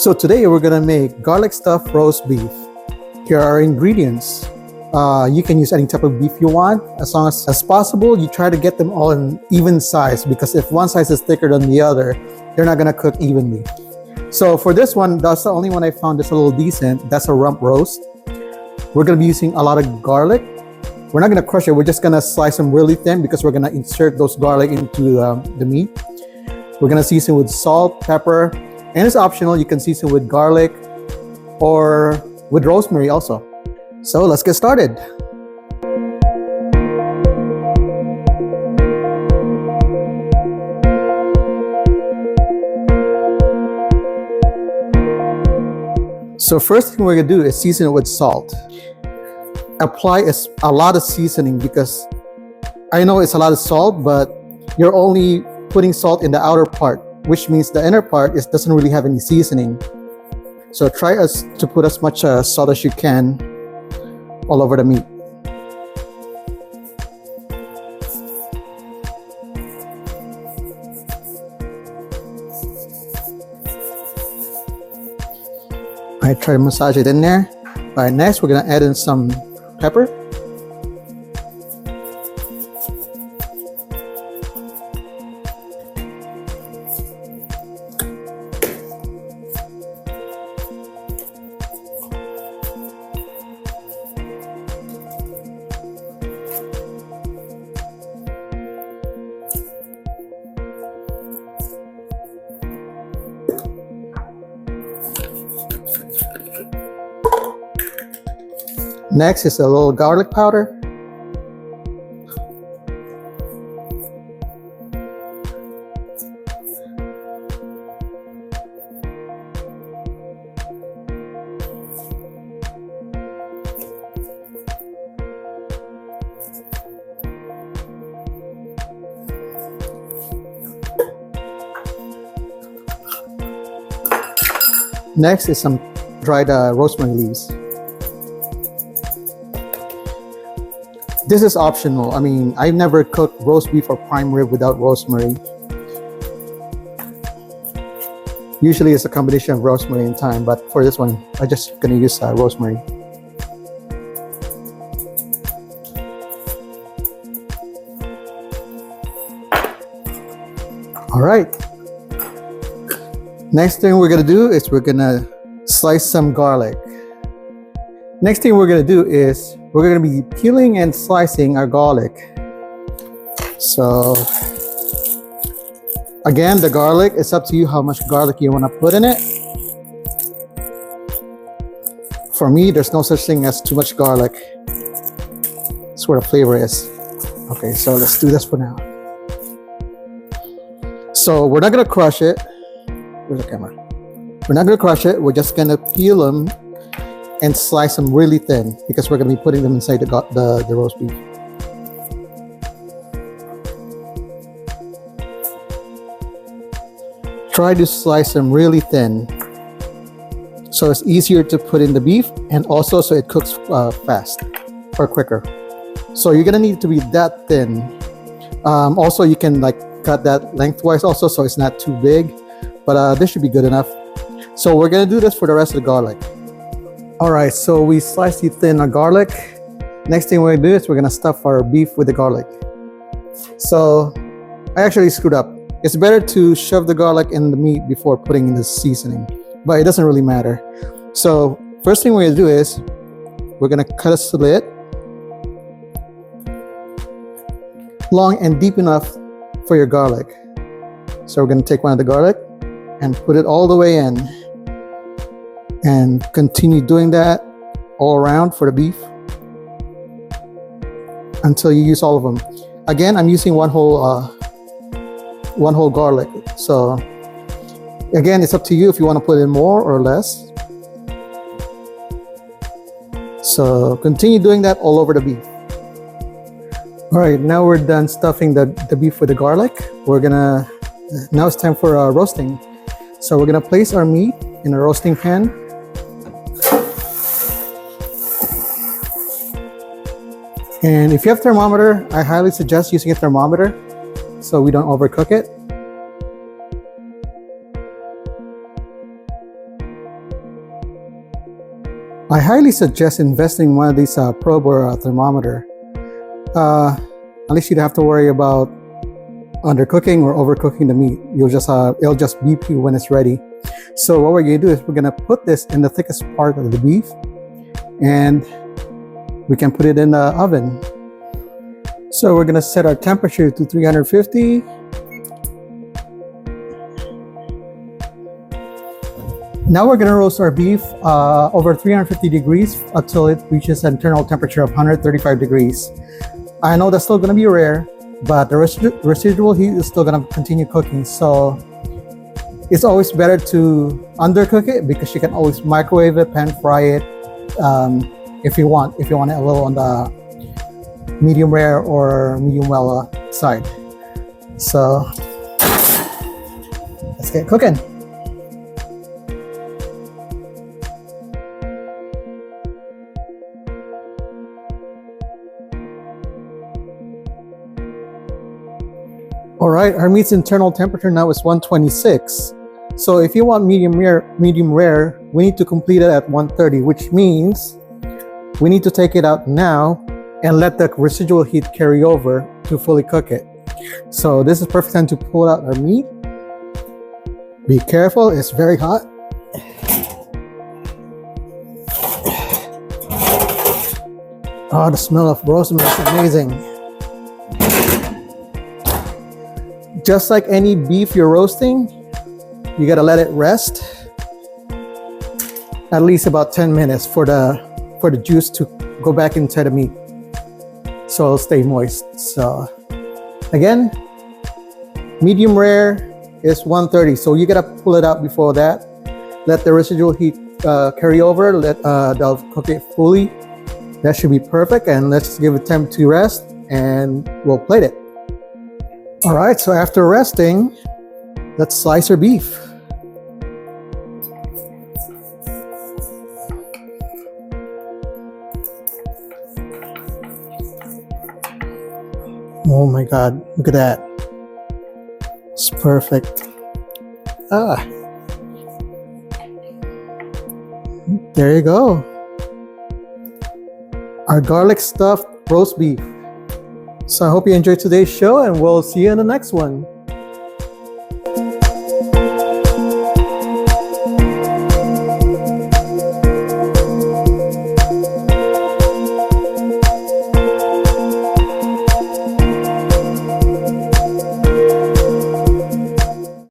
So today we're gonna make garlic stuffed roast beef. Here are our ingredients. You can use any type of beef you want. As long as possible, you try to get them all in even size, because if one size is thicker than the other, they're not gonna cook evenly. So for this one, that's the only one I found that's a little decent. That's a rump roast. We're gonna be using a lot of garlic. We're not gonna crush it, we're just gonna slice them really thin because we're gonna insert those garlic into the meat. We're gonna season with salt, pepper, and it's optional. You can season with garlic or with rosemary also. So let's get started. So first thing we're gonna do is season it with salt. Apply a lot of seasoning, because I know it's a lot of salt, but you're only putting salt in the outer part, which means the inner part doesn't really have any seasoning. So try to put as much salt as you can all over the meat. I try to massage it in there. All right, next we're gonna add in some pepper. Next is a little garlic powder. Next is some dried rosemary leaves. This is optional. I mean, I've never cooked roast beef or prime rib without rosemary. Usually it's a combination of rosemary and thyme, but for this one, I'm just gonna use rosemary. All right. Next thing we're gonna do is we're gonna slice some garlic. Next thing we're gonna do is we're gonna be peeling and slicing our garlic. So again, the garlic, it's up to you how much garlic you wanna put in it. For me, there's no such thing as too much garlic. That's where the flavor is. Okay, so let's do this for now. So we're not gonna crush it. Where's the camera? We're not gonna crush it, we're just gonna peel them and slice them really thin, because we're going to be putting them inside the roast beef. Try to slice them really thin so it's easier to put in the beef, and also so it cooks fast or quicker. So you're going to need to be that thin. Also, you can cut that lengthwise also, so it's not too big, but this should be good enough. So we're going to do this for the rest of the garlic. All right, so we sliced it thin our garlic. Next thing we're gonna do is we're gonna stuff our beef with the garlic. So I actually screwed up. It's better to shove the garlic in the meat before putting in the seasoning, but it doesn't really matter. So first thing we're gonna do is we're gonna cut a slit long and deep enough for your garlic. So we're gonna take one of the garlic and put it all the way in, and continue doing that all around for the beef until you use all of them. Again, I'm using one whole garlic. So again, it's up to you if you want to put in more or less. So continue doing that all over the beef. All right, now we're done stuffing the beef with the garlic. Now it's time for roasting. So we're gonna place our meat in a roasting pan. And if you have thermometer, I highly suggest using a thermometer so we don't overcook it. I highly suggest investing in one of these probe or thermometer. At least you don't have to worry about undercooking or overcooking the meat. It'll just beep you when it's ready. So what we're gonna do is we're gonna put this in the thickest part of the beef, and we can put it in the oven. So we're gonna set our temperature to 350. Now we're gonna roast our beef over 350 degrees until it reaches an internal temperature of 135 degrees. I know that's still gonna be rare, but the residual heat is still gonna continue cooking. So it's always better to undercook it, because you can always microwave it, pan fry it if you want it a little on the medium rare or medium well side. So let's get cooking. All right, our meat's internal temperature now is 126. So if you want medium rare, we need to complete it at 130, which means we need to take it out now and let the residual heat carry over to fully cook it. So this is perfect time to pull out our meat. Be careful, it's very hot. Oh, the smell of rosemary is amazing. Just like any beef you're roasting, you gotta let it rest at least about 10 minutes for the juice to go back into the meat, so it'll stay moist. So again, medium rare is 130, so you gotta pull it out before that. Let the residual heat carry over, they'll cook it fully. That should be perfect, and let's give it time to rest and we'll plate it. All right, so after resting, let's slice our beef. Oh my God, look at that. It's perfect. There you go. Our garlic stuffed roast beef. So I hope you enjoyed today's show, and we'll see you in the next one.